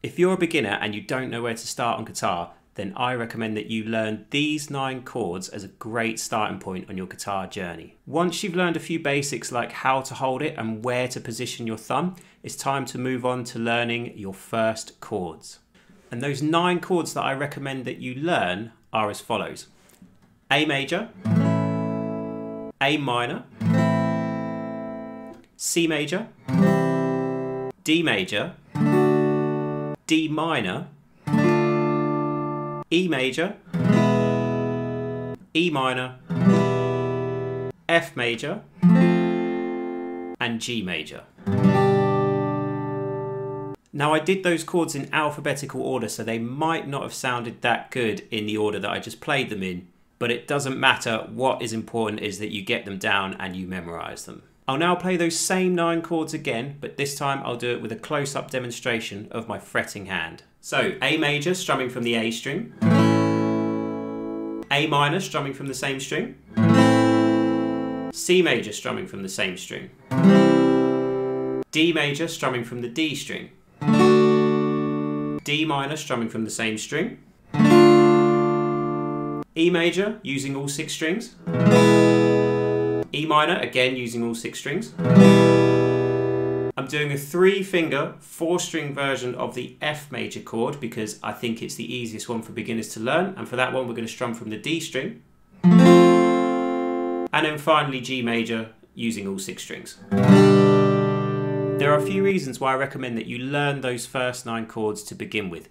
If you're a beginner and you don't know where to start on guitar, then I recommend that you learn these 9 chords as a great starting point on your guitar journey. Once you've learned a few basics like how to hold it and where to position your thumb, it's time to move on to learning your first chords. And those 9 chords that I recommend that you learn are as follows: A major, A minor, C major, D major, D minor, E major, E minor, F major, and G major. Now I did those chords in alphabetical order, so they might not have sounded that good in the order that I just played them in, but it doesn't matter. What is important is that you get them down and you memorize them. I'll now play those same 9 chords again, but this time I'll do it with a close-up demonstration of my fretting hand. So, A major, strumming from the A string. A minor, strumming from the same string. C major, strumming from the same string. D major, strumming from the D string. D minor, strumming from the same string. E major, using all 6 strings. E minor, again using all 6 strings. I'm doing a 3-finger, 4-string version of the F major chord because I think it's the easiest one for beginners to learn, and for that one we're going to strum from the D string. And then finally G major, using all 6 strings. There are a few reasons why I recommend that you learn those first 9 chords to begin with,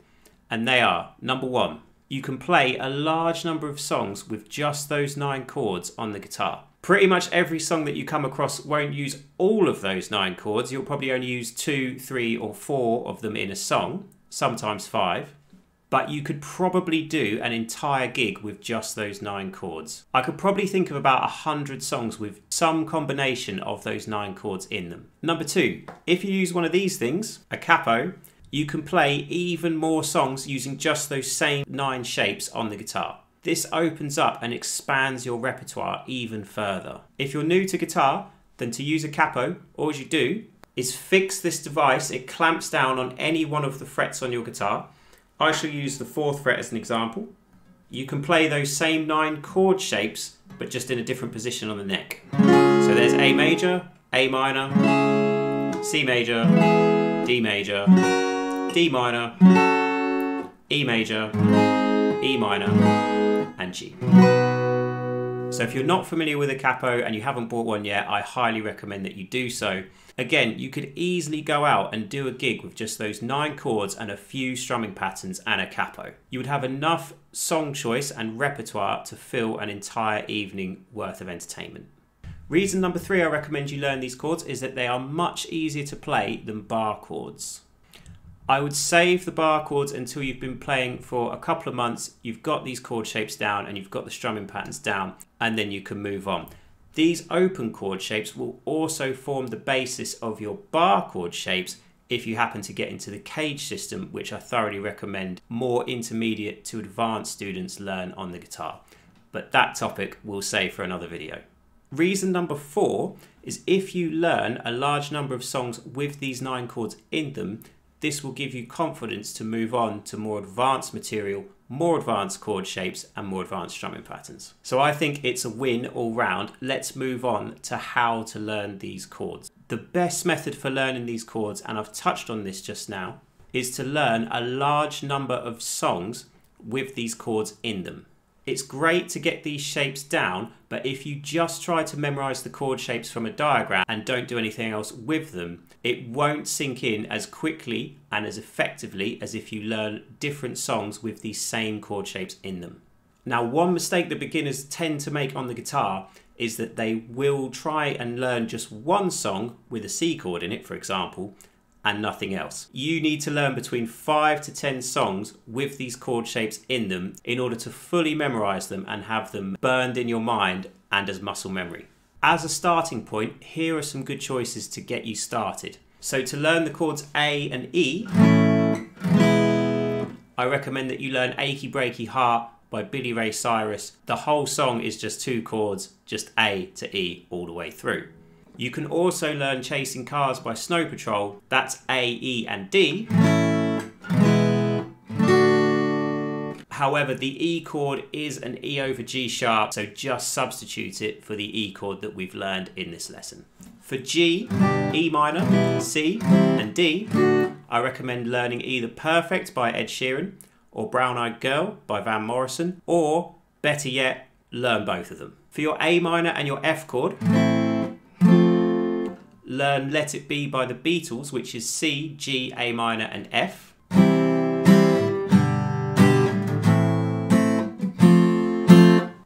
and they are: number 1, you can play a large number of songs with just those 9 chords on the guitar. Pretty much every song that you come across won't use all of those 9 chords. You'll probably only use 2, 3 or 4 of them in a song, sometimes 5. But you could probably do an entire gig with just those 9 chords. I could probably think of about 100 songs with some combination of those 9 chords in them. Number 2, if you use one of these things, a capo, you can play even more songs using just those same 9 shapes on the guitar. This opens up and expands your repertoire even further. If you're new to guitar, then to use a capo, all you do is fix this device. It clamps down on any one of the frets on your guitar. I shall use the 4th fret as an example. You can play those same 9 chord shapes, but just in a different position on the neck. So there's A major, A minor, C major, D major, D minor, E major, E minor, and G. So if you're not familiar with a capo and you haven't bought one yet, I highly recommend that you do so. Again, you could easily go out and do a gig with just those 9 chords and a few strumming patterns and a capo. You would have enough song choice and repertoire to fill an entire evening worth of entertainment. Reason number 3 I recommend you learn these chords is that they are much easier to play than bar chords. I would save the bar chords until you've been playing for a couple of months, you've got these chord shapes down and you've got the strumming patterns down, and then you can move on. These open chord shapes will also form the basis of your bar chord shapes if you happen to get into the cage system, which I thoroughly recommend more intermediate to advanced students learn on the guitar. But that topic we'll save for another video. Reason number 4 is if you learn a large number of songs with these 9 chords in them, this will give you confidence to move on to more advanced material, more advanced chord shapes and more advanced strumming patterns. So I think it's a win all round. Let's move on to how to learn these chords. The best method for learning these chords, and I've touched on this just now, is to learn a large number of songs with these chords in them. It's great to get these shapes down, but if you just try to memorize the chord shapes from a diagram and don't do anything else with them, it won't sink in as quickly and as effectively as if you learn different songs with these same chord shapes in them. Now, one mistake that beginners tend to make on the guitar is that they will try and learn just one song with a C chord in it, for example, and nothing else. You need to learn between 5 to 10 songs with these chord shapes in them in order to fully memorize them and have them burned in your mind and as muscle memory. As a starting point, here are some good choices to get you started. So to learn the chords A and E, I recommend that you learn Achy Breaky Heart by Billy Ray Cyrus. The whole song is just 2 chords, just A to E all the way through. You can also learn Chasing Cars by Snow Patrol. That's A, E and D. However, the E chord is an E over G sharp, so just substitute it for the E chord that we've learned in this lesson. For G, E minor, C, and D, I recommend learning either Perfect by Ed Sheeran or Brown Eyed Girl by Van Morrison, or better yet, learn both of them. For your A minor and your F chord, learn Let It Be by the Beatles, which is C, G, A minor, and F.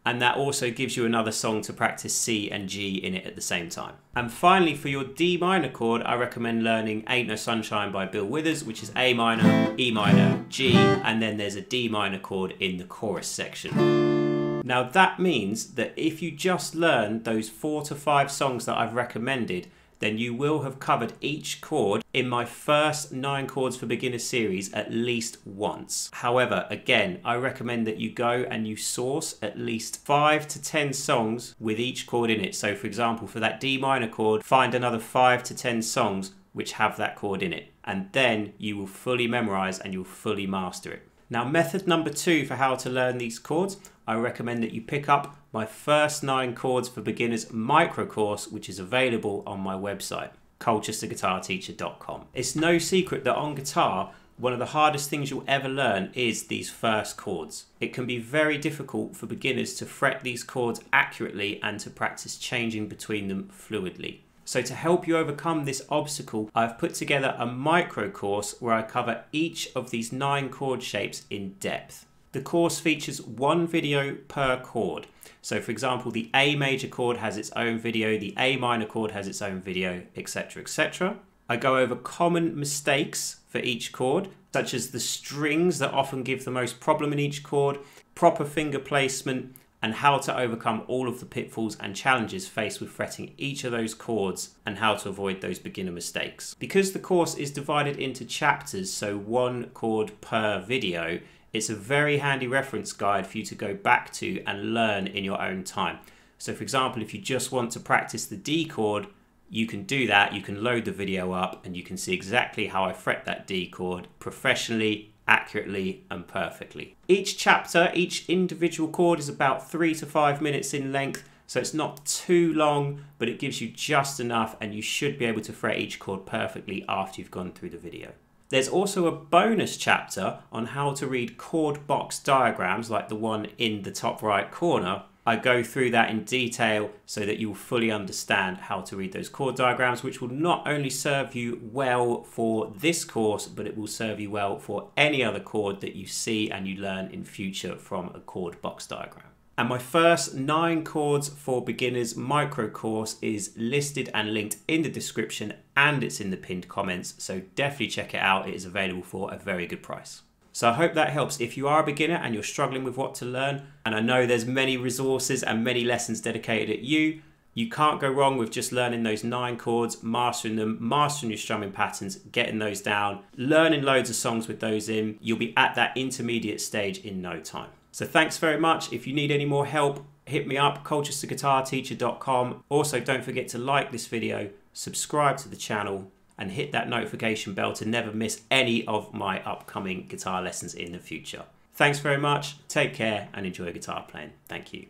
And that also gives you another song to practice C and G in it at the same time. And finally, for your D minor chord, I recommend learning Ain't No Sunshine by Bill Withers, which is A minor, E minor, G, and then there's a D minor chord in the chorus section. Now that means that if you just learn those 4 to 5 songs that I've recommended, then you will have covered each chord in my first 9 Chords for Beginners series at least once. However, again, I recommend that you go and you source at least 5 to 10 songs with each chord in it. So for example, for that D minor chord, find another 5 to 10 songs which have that chord in it. And then you will fully memorize and you'll fully master it. Now, method number 2 for how to learn these chords, I recommend that you pick up my first 9 Chords for Beginners micro course, which is available on my website, colchesterguitarteacher.com. It's no secret that on guitar, one of the hardest things you'll ever learn is these first chords. It can be very difficult for beginners to fret these chords accurately and to practice changing between them fluidly. So to help you overcome this obstacle, I've put together a micro course where I cover each of these 9 chord shapes in depth. The course features 1 video per chord. So for example, the A major chord has its own video, the A minor chord has its own video, etc, etc. I go over common mistakes for each chord, such as the strings that often give the most problem in each chord, proper finger placement, and how to overcome all of the pitfalls and challenges faced with fretting each of those chords and how to avoid those beginner mistakes. Because the course is divided into chapters, so 1 chord per video, it's a very handy reference guide for you to go back to and learn in your own time. So for example, if you just want to practice the D chord, you can do that. You can load the video up and you can see exactly how I fret that D chord professionally, accurately, and perfectly. Each chapter, each individual chord is about 3 to 5 minutes in length, so it's not too long, but it gives you just enough and you should be able to fret each chord perfectly after you've gone through the video. There's also a bonus chapter on how to read chord box diagrams like the one in the top right corner. I go through that in detail so that you'll fully understand how to read those chord diagrams, which will not only serve you well for this course, but it will serve you well for any other chord that you see and you learn in future from a chord box diagram. And my first 9 Chords for Beginners micro course is listed and linked in the description, and it's in the pinned comments, so definitely check it out. It is available for a very good price. So I hope that helps. If you are a beginner and you're struggling with what to learn, and I know there's many resources and many lessons dedicated at you, you can't go wrong with just learning those 9 chords, mastering them, mastering your strumming patterns, getting those down, learning loads of songs with those in. You'll be at that intermediate stage in no time. So thanks very much. If you need any more help, hit me up, colchesterguitarteacher.com. Also, don't forget to like this video, subscribe to the channel, and hit that notification bell to never miss any of my upcoming guitar lessons in the future. Thanks very much, take care, and enjoy guitar playing. Thank you.